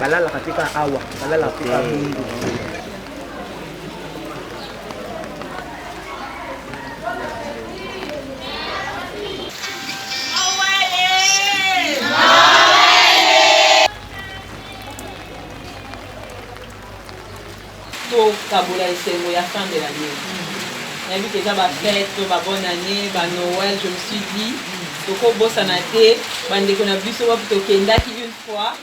balala katika awa balala katika bungu. Kaboula esengo ya fin de l'année. On a vu que ça va fête, va bonne année, va Noël, je me suis dit, toko bosana te, bande qu'on a vu ce wap to kenda qui une fois,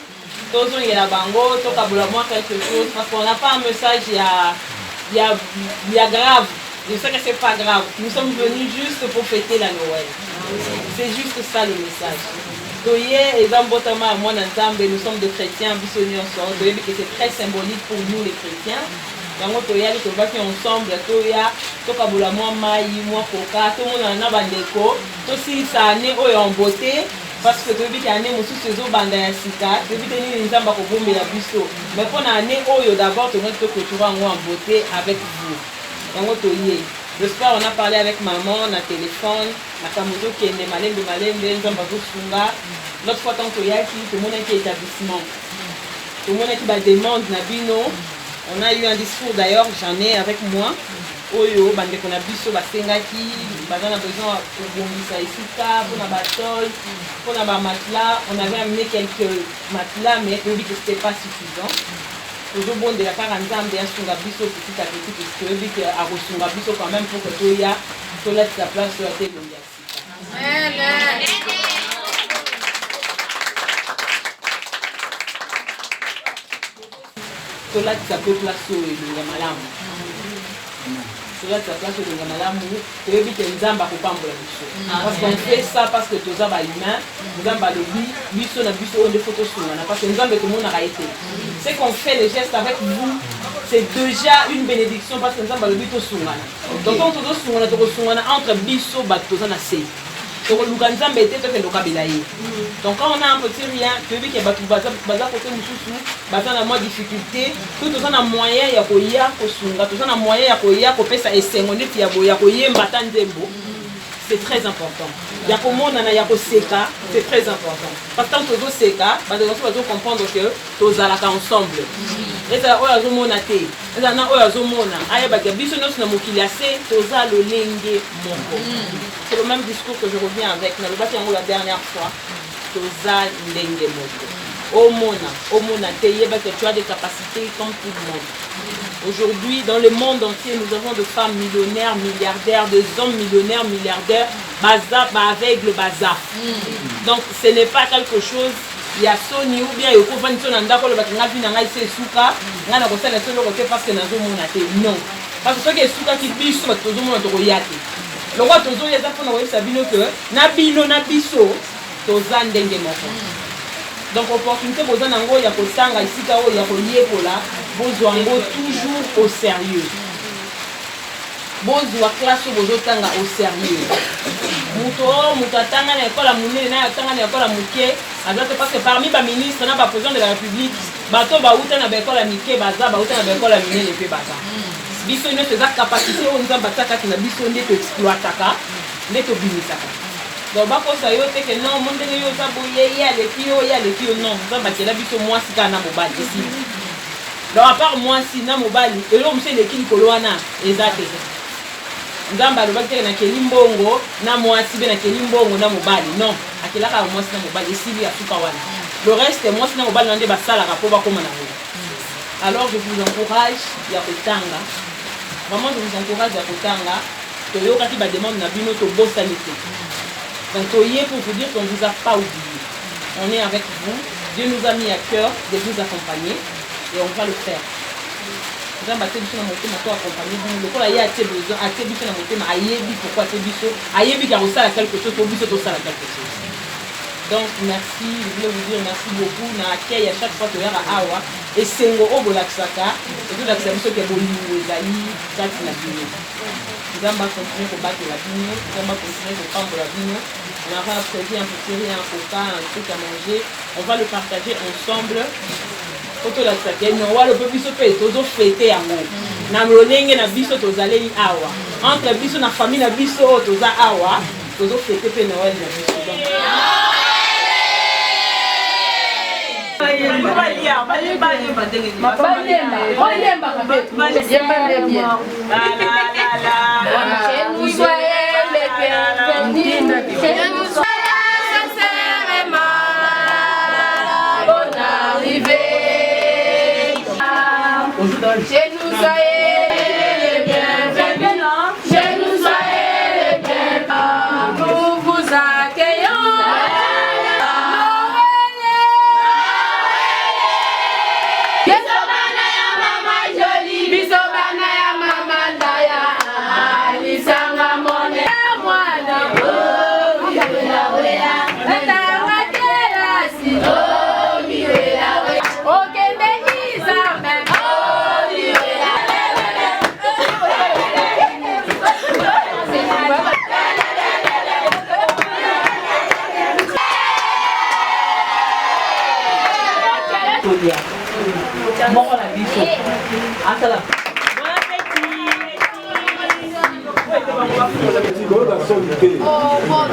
tous on y a la bango, to kaboula moi quelque chose, parce qu'on n'a pas un message il y a grave. Je sais que c'est pas grave. Nous sommes venus juste pour fêter la Noël. C'est juste ça le message. Toye et Zambotama à moi nous sommes des chrétiens, bisonniers ensemble. Toye que c'est très symbolique pour nous les chrétiens. Donc toya les toba qui ensemble, toya, tokaboula moi mai, moi coca, tout le monde en a bandeko. Tout si ça année en beauté. Parce que toye que année mon sous-saison banda ya sika, toye que ni nzamba ko bombe la biso. Mais pour l'année d'abord toye que tu vas en beauté avec vous. Donc toye. J'espère on a parlé avec maman, on a téléphone, ma camozo qui est malène, l'autre fois tant qu'il y a tout le monde qui est établissement. Tout le monde qui va demander Nabino. On a eu un discours d'ailleurs, j'en ai avec moi. Oyo, bande qu'on a biso basengaki, bazana besoin pour bomisa ici pour la batole, pour la matelas, on avait amené quelques matelas mais on dit que c'était pas suffisant. Toujours bon de la part en temps bien sunga biso petit à petit parce que vu que à sunga biso quand même pour que tout y a tout laisse sa place sur la table de amen. Tout laisse sa place sur le malam. Tout laisse sa place sur le malam. Tu veux que nzamba ko pambola biso. Parce qu'on fait ça parce que tous aba humain, nzamba le biso na biso on des photos sur na parce que nzamba tout le monde a été. C'est qu'on fait les gestes avec vous, c'est déjà une bénédiction parce que nous avons le but au Sungana. Donc quand on a entre biso batoza na sei. Donc quand on a un petit rien, tu veux qu'il y ait baza côté mususu, baza na moins difficulté, tout on a moyen ya koya ko sunga, tout on a moyen ya koya ko pesa esengonde ya boya ko yembata ndembo. C'est très important. Il y a comme on a seka, c'est très important. Parce que tant que vous seka, vous allez comprendre que tous allons ensemble. Et ça, on a zo mona te. Et ça, on a zo mona. Aïe, bah, biso nos na mokiliase, tous allons lenge moko. C'est le même discours que je reviens avec. Mais le bâti en haut la dernière fois, tous allons lenge moko. Au mona te, que tu as des capacités comme tout le monde. Aujourd'hui, dans le monde entier, nous avons des femmes millionnaires, milliardaires, des hommes millionnaires, milliardaires, bazar, aveugle, bazar. Donc, ce n'est pas quelque chose, il y a Sony ou bien il y a Kovan Sonanda, il y a Nanga Souka, il y a parce que nous avons non. Parce que ceux qui sont qui bisou, tout le monde est royauté. Le roi Tozo, il y a que Nabino, Nabiso, Tozan Dengemoko. Donc, opportunité, vous avez un kotanga ici, il y a besoin toujours au sérieux. Besoin classe bozotanga au sérieux. Muto atanga na école munene na atanga na école muke, parce que parmi les ministres na ba président de la République, bato ba uta na école mike baza ba uta na école munene pe baza. Biso ino ces capacités on nzamba taka na biso ndé to exploitaka, ndé to bimisaka. Donc bako sa yo te que non monde yo za boye ya le kio non, nzamba kela biso moi sika na mobali ici. Donc à part moi si na mobali, et là monsieur le kili koloana ezate. Nzamba lo bakete na keli mbongo na moi si be na keli mbongo na mobali. Non, akela ka moi si na mobali ici ya suka wana. Le reste moi si na mobali ndé basala ka po ba koma na ngo. Alors je vous encourage ya kotanga. Vraiment je vous encourage ya kotanga. To yo kati ba demande na bino to bosanité. Donc toyé pour vous dire qu'on ne vous a pas oublié. On est avec vous. Dieu nous a mis à cœur de vous accompagner. Et on va le faire. Nous avons besoin d'accompagner vous. Le col a été besoin, a été besoin de aïebi pourquoi c'est biso, aïebi qui a reçu quelque chose, pour biso ça quelque chose. Donc merci, je voulais vous dire merci beaucoup. Na accueil à chaque fois que à Awa et Sengo au Bolaksaka et tout l'accès qui est boli ou ezali, ça c'est la vie. Nous allons continuer à combattre la vie, nous allons continuer à prendre la vie. On va prévu un petit rien, un coca, un truc à manger. On va le partager ensemble. Photo la sakeni on va le peu biso pe tozo fêter yango na molenge na biso tozaleli awa entre biso na famille na biso toza awa tozo fêter pe Noël na biso donc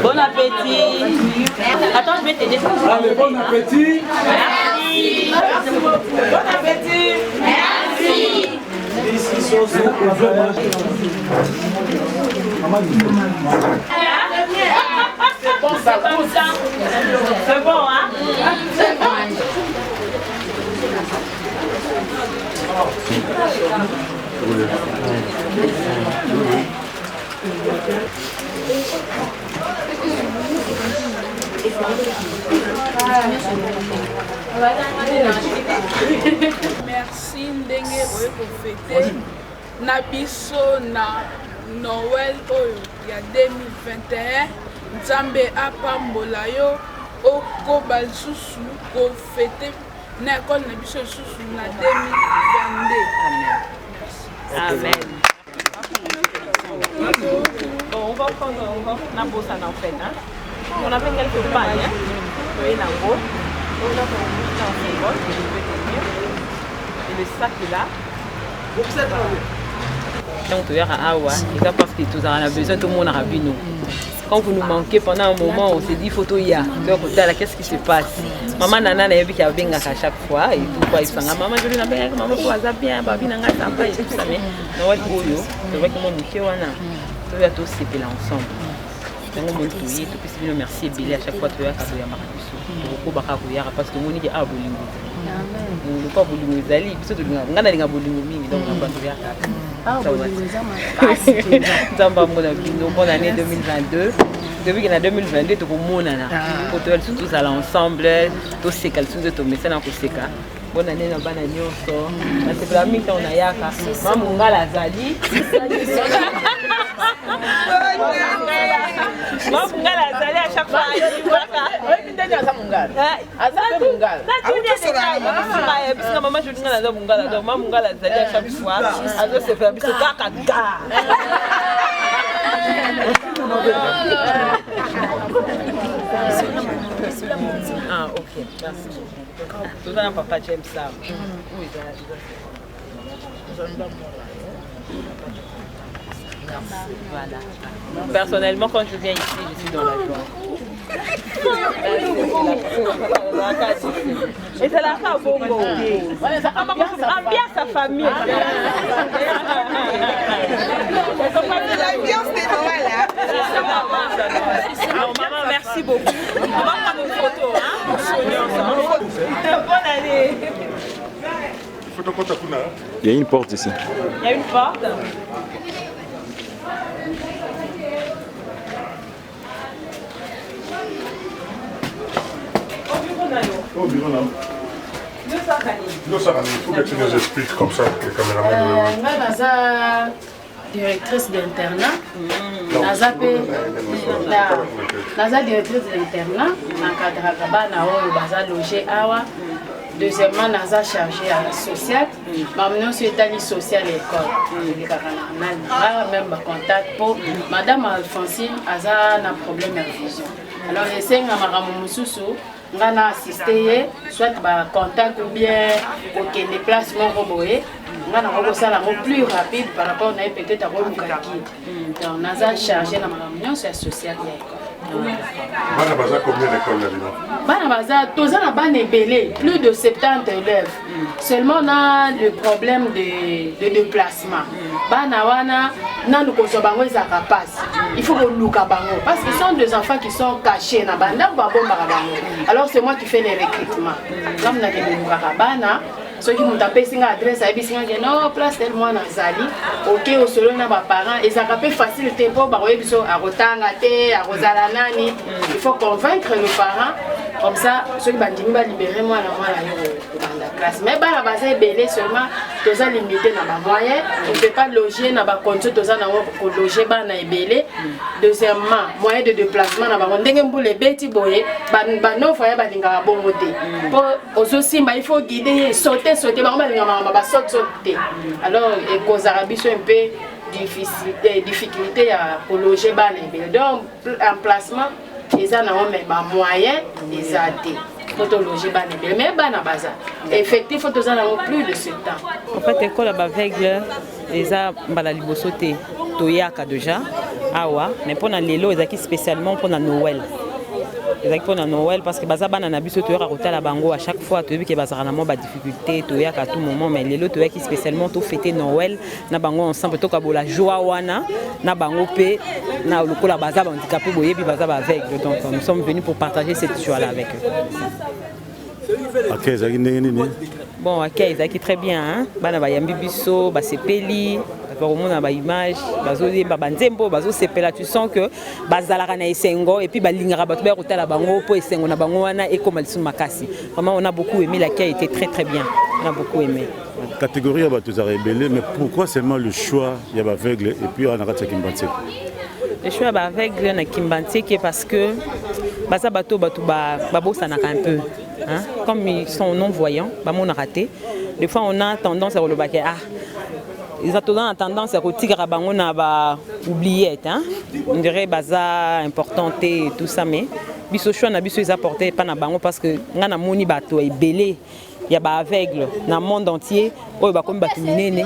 Bon appétit. Attends, je vais t'aider. Allez, bon appétit. Merci. Bon appétit. Merci. C'est bon, ça goûte. C'est bon, hein? C'est bon. Merci ndenge boye kofete na biso na Noël oyo ya 2021 Nzambe apambola yo okoba lisusu kofete na ekole na biso lisusu na 2022. Amen. Bon, on va prendre la bosse en fait. Hein? On a fait quelques pailles. Hein? Et la bosse. On a fait un bosse. Et le sac est là. Donc, tu verras, et ça parce que tout ça, on a besoin, tout le monde a vu nous. Quand vous nous manquez pendant un moment, on s'est dit photo il y a. Qu'est-ce qui se passe? Maman Nana n'a vu qu'il y avait un à chaque fois. Et tout quoi, il s'en a maman, je lui ai dit, maman, pour ça bien, babi n'a pas sympa et tout ça. Mais Noël, c'est vrai que mon mouché, on a. Tu vas tous c'est là ensemble. Donc, on monte tout, tout puis merci et Billy à chaque fois, tu vas cadeau à Marcus. Beaucoup de choses parce que mon nid est à Bolingo. On ne pas Bolingo, ils allaient, puis surtout, on a des Bolingo, donc on va pas faire ça. Bonne année 2022. Depuis qu'il y a 2022, tout le monde a. Pour tous à l'ensemble, tous ces calculs de ton message dans Koseka. Bonne année, bonne année aussi. C'est pour la minute on a yaka. Maman la zali. Maman la zali à chaque fois. Oui, tu as ça mungala. Ah ça c'est mungala. Parce que maman je dis que la mungala, donc maman la zali à chaque fois. Alors c'est faire bisous kaka. Ah ok, merci. Tout ça, papa, j'aime ça. Oui, voilà. Personnellement, quand je viens ici, je suis dans la joie. Et c'est la femme bongo. Ambiance sa famille. L'ambiance de Noël, hein? Alors, maman, merci beaucoup. On va prendre une photo, hein? Bonne année. Il y a une porte ici. Il y a une porte. Au bureau là. Il faut que tu nous expliques comme ça, que les caméramans. Moi, directrice d'internat. Naza directrice d'internat. Nakadra bana oyo baza logé awa. Deuxièmement, naza chargé à la sociale. Maintenant, c'est état social école. Même contact pour Madame Alphonsine, aza na problème de vision. Alors, j'essaie de m'amususu. On a assisté, soit par contact ou bien au déplacement roboé. nga na kokosala ngo plus rapide par rapport na ye peut-être akolukaki donc naza chargé na makambo nyonso ya social ya école. Bana baza combien d'écoles là bino? Bana baza toza na bana ebele plus de 70 élèves. Seulement on a le problème de déplacement. Bana wana nanu kozwa bango ezaka passe. Il faut koluka bango parce que ce sont des enfants qui sont cachés na banda babombaka bango. Alors c'est moi qui fais les recrutements. Comme na kelukaka bana soki mutu apesi nga adresse ayebisi nga ke no place tel mwana azali ok osolo na baparent ezalaka mpe facile te mpo bakoyebi biso akotanga te akozala nani. Il faut convaincre le parent comme ça soki bandimi balibere mwana yo kobanda classe mais bana baza ebele seulement toza limité na bamoyen on ne peut pas loger na bacondition toza nango kologer bana ebele. Deuxièmement moyen de déplacement na bango ndenge mbula ebeti boye banofa ya balingaka bongo te mpo ozosimba il faut guider sauter bango balingaka basote te alors ekozaka biso un peu difficulté ya kologer bana ebele donc emplacement eza nango me bamoyen eza te faut loger bana ebele mais bana baza effectif faut toza nango plus de 7 ans. En fait école baveugle eza mbala liboso te toyaka déjà awa mais mpona lelo ezalaki spécialement mpona Noël. ezalaki mpona Noël parce que baza bana na biso toyaka kotala bango à chaque fois toyebi ke bazalaka na mwa badifficulté toyaka à tout moment mais lelo toyaki spécialement tofete Noël na bango ensemble tokabola joie wana na bango mpe na lokola baza bahandicapé boyebi baza baveugle donc nous sommes venus pour partager cette joie là avec eux. Ok, ezalaki ndenge nini? Bon, ok, ezalaki très bien hein? Bana bayambi biso basepeli bakomona baimage bazoyemba banzembo bazosepela tu sens que bazalaka na esengo et puis balingaka bato baya kotala bango mpo esengo na bango wana ekoma lisusu makasi. Vraiment on a beaucoup aimé, l'accueil était très très bien, on a beaucoup aimé. Catégorie ya bato ezalaka ebele mais pourquoi seulement le choix ya baveugle et puis wana kati ya Kimbanzeke? Le choix baveugle na Kimbanzeke parce que baza bato babosanaka un peu hein? Comme ils sont non-voyants bamona raté des fois on a tendance à relobaka ils ont tendance à retirer bango na ba oubliette hein? On dirait baza importante et tout ça mais biso choix na biso ils apportaient pas na bango parce que ngana moni bato ebele ya ba aveugle na monde entier oyo bakomi bato minene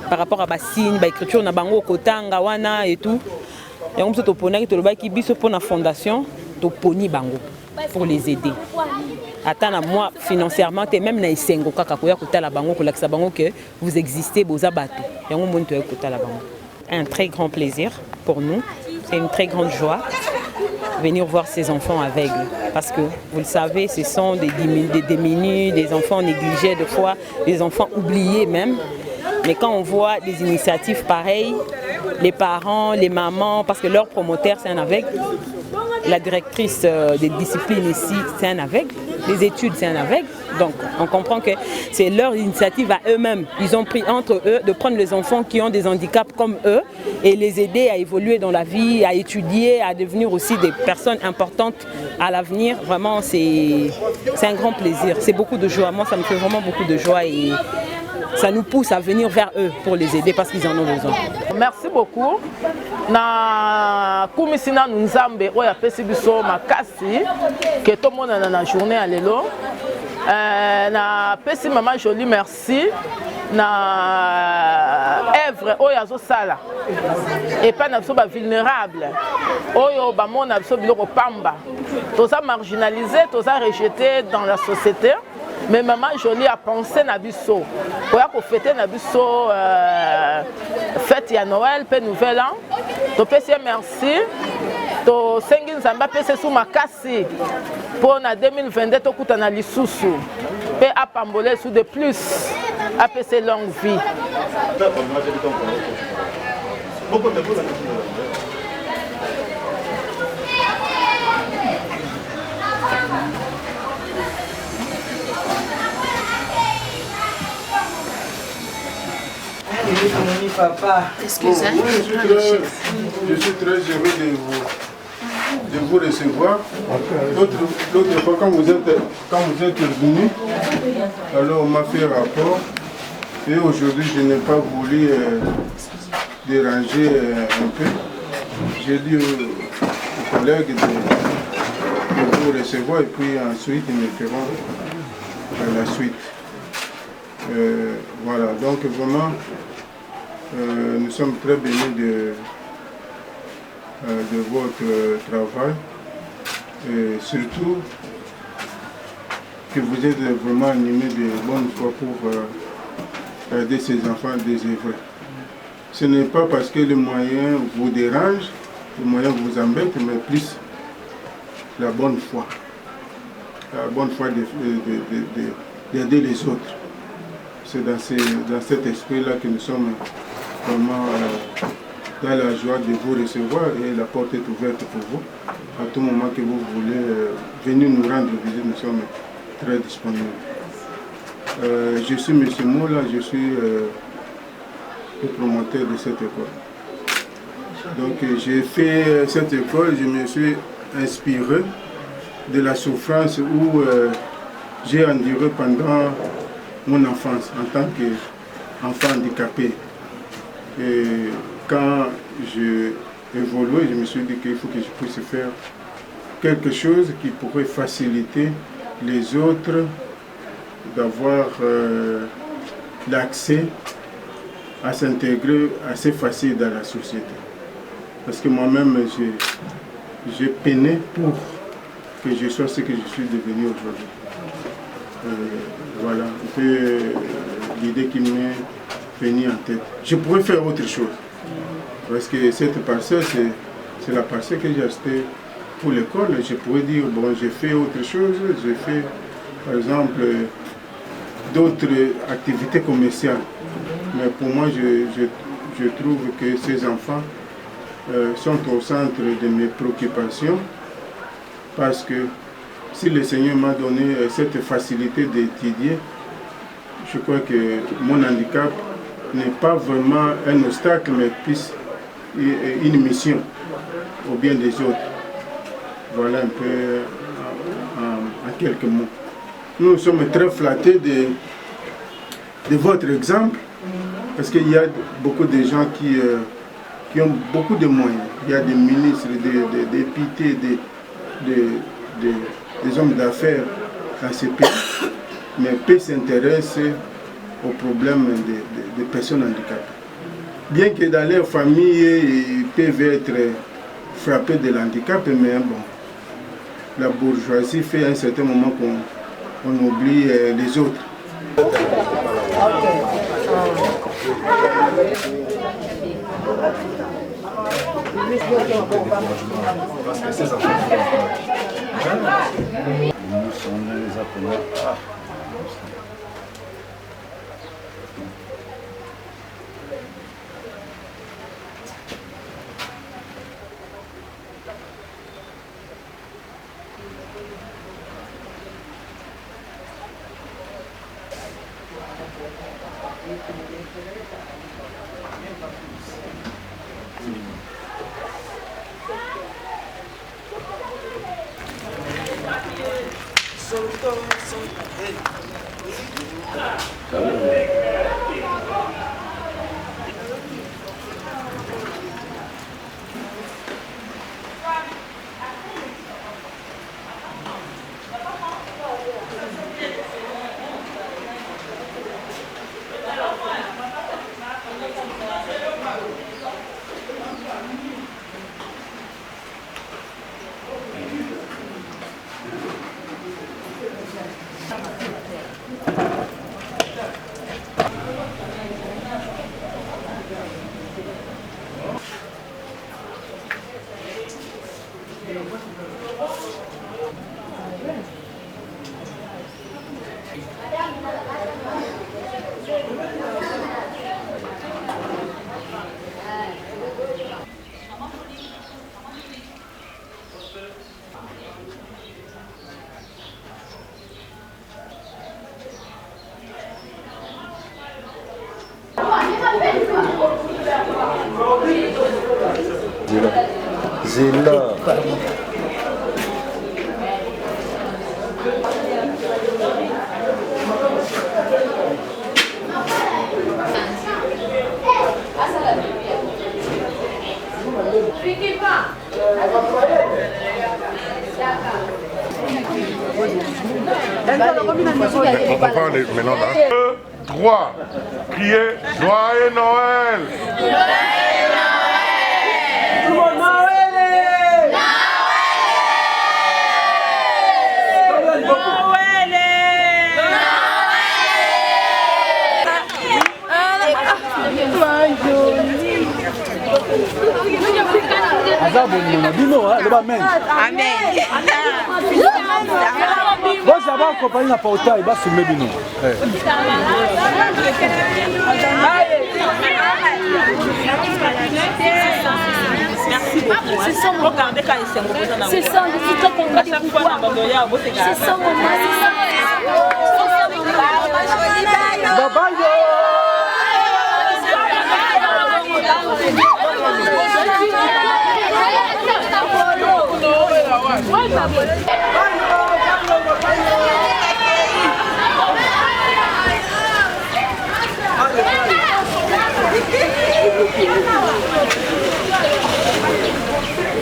par rapport à ba signe ba écriture na bango kotanga wana et tout yango biso toponaki tolobaki biso mpona fondation toponi bango pour les aider. Attends à moi financièrement et même na isengo kaka koya kotala bango kolakisa bango que vous existez boza bato yango moni toya kotala bango. Un très grand plaisir pour nous, c'est une très grande joie venir voir ces enfants aveugles parce que vous le savez ce sont des démunis, des enfants négligés de fois, des enfants oubliés même. Mais quand on voit des initiatives pareilles, les parents, les mamans, parce que leur promoteur c'est un aveugle, la directrice des disciplines ici c'est un aveugle, les études c'est un aveugle, donc on comprend que c'est leur initiative à eux-mêmes. Ils ont pris entre eux de prendre les enfants qui ont des handicaps comme eux et les aider à évoluer dans la vie, à étudier, à devenir aussi des personnes importantes à l'avenir. Vraiment c'est un grand plaisir, c'est beaucoup de joie, moi ça me fait vraiment beaucoup de joie et ça nous pousse à venir vers eux pour les aider parce qu'ils en ont besoin. Merci beaucoup. Na kumisina nzambe oyo apesi biso makasi ke tomona na journée à lelo. Na pesi maman Jolie merci na œuvre oyo azosala et pas na biso ba vulnérable oyo ba mona biso biloko pamba toza marginalisé toza rejeté dans la société. Mais maman Jolie a pensé na biso oya ko fêter na biso fête ya Noël pe nouvel an to pesi merci to sengi nzamba pesi sou makasi pour na 2022 to kutana lisusu pe apambole sous de plus a pesi longue vie. Papa. Excusez. Je suis très heureux de vous recevoir. L'autre fois, quand vous êtes venu, alors on m'a fait rapport. Et aujourd'hui, je n'ai pas voulu déranger un peu. J'ai dit aux collègues de vous recevoir et puis ensuite ils me feront la suite. Voilà, donc vraiment, nous sommes très bénis de votre travail et surtout que vous êtes vraiment animés de bonne foi pour aider ces enfants désœuvrés. Ce n'est pas parce que les moyens vous dérangent, les moyens vous embêtent, mais plus la bonne foi. La bonne foi d'aider les autres. C'est dans cet esprit-là que nous sommes vraiment dans la joie de vous recevoir et la porte est ouverte pour vous. À tout moment que vous voulez venir nous rendre visite, nous sommes très disponibles. Je suis M. Moula, je suis le promoteur de cette école. Donc j'ai fait cette école, je me suis inspiré de la souffrance où j'ai enduré pendant mon enfance en tant qu'enfant handicapé. Et quand j'ai évolué, je me suis dit qu'il faut que je puisse faire quelque chose qui pourrait faciliter les autres d'avoir l'accès à s'intégrer assez facile dans la société. Parce que moi-même, j'ai peiné pour que je sois ce que je suis devenu aujourd'hui. Voilà un peu l'idée qui m'est venue en tête. Je pourrais faire autre chose. Parce que cette parcelle, c'est la parcelle que j'ai achetée pour l'école. Je pourrais dire, bon, j'ai fait autre chose. J'ai fait, par exemple, d'autres activités commerciales. Mais pour moi, je trouve que ces enfants sont au centre de mes préoccupations. Parce que si le Seigneur m'a donné cette facilité d'étudier, je crois que mon handicap n'est pas vraiment un obstacle, mais plus une mission au bien des autres. Voilà un peu en quelques mots. Nous sommes très flattés de votre exemple, parce qu'il y a beaucoup de gens qui ont beaucoup de moyens. Il y a des ministres, des députés, des hommes d'affaires dans ces pays, mais peu s'intéressent aux problèmes des personnes handicapées. Bien que dans leur famille, ils peuvent être frappés de l'handicap, mais bon, la bourgeoisie fait à un certain moment qu'on oublie les autres. Zéla. On va parler maintenant là. 3. Criez Joyeux Noël. C'est ça, regardez quand il s'est reposé dans le c'est ça, c'est ça qu'on va dire. C'est ça, maman. Bye bye.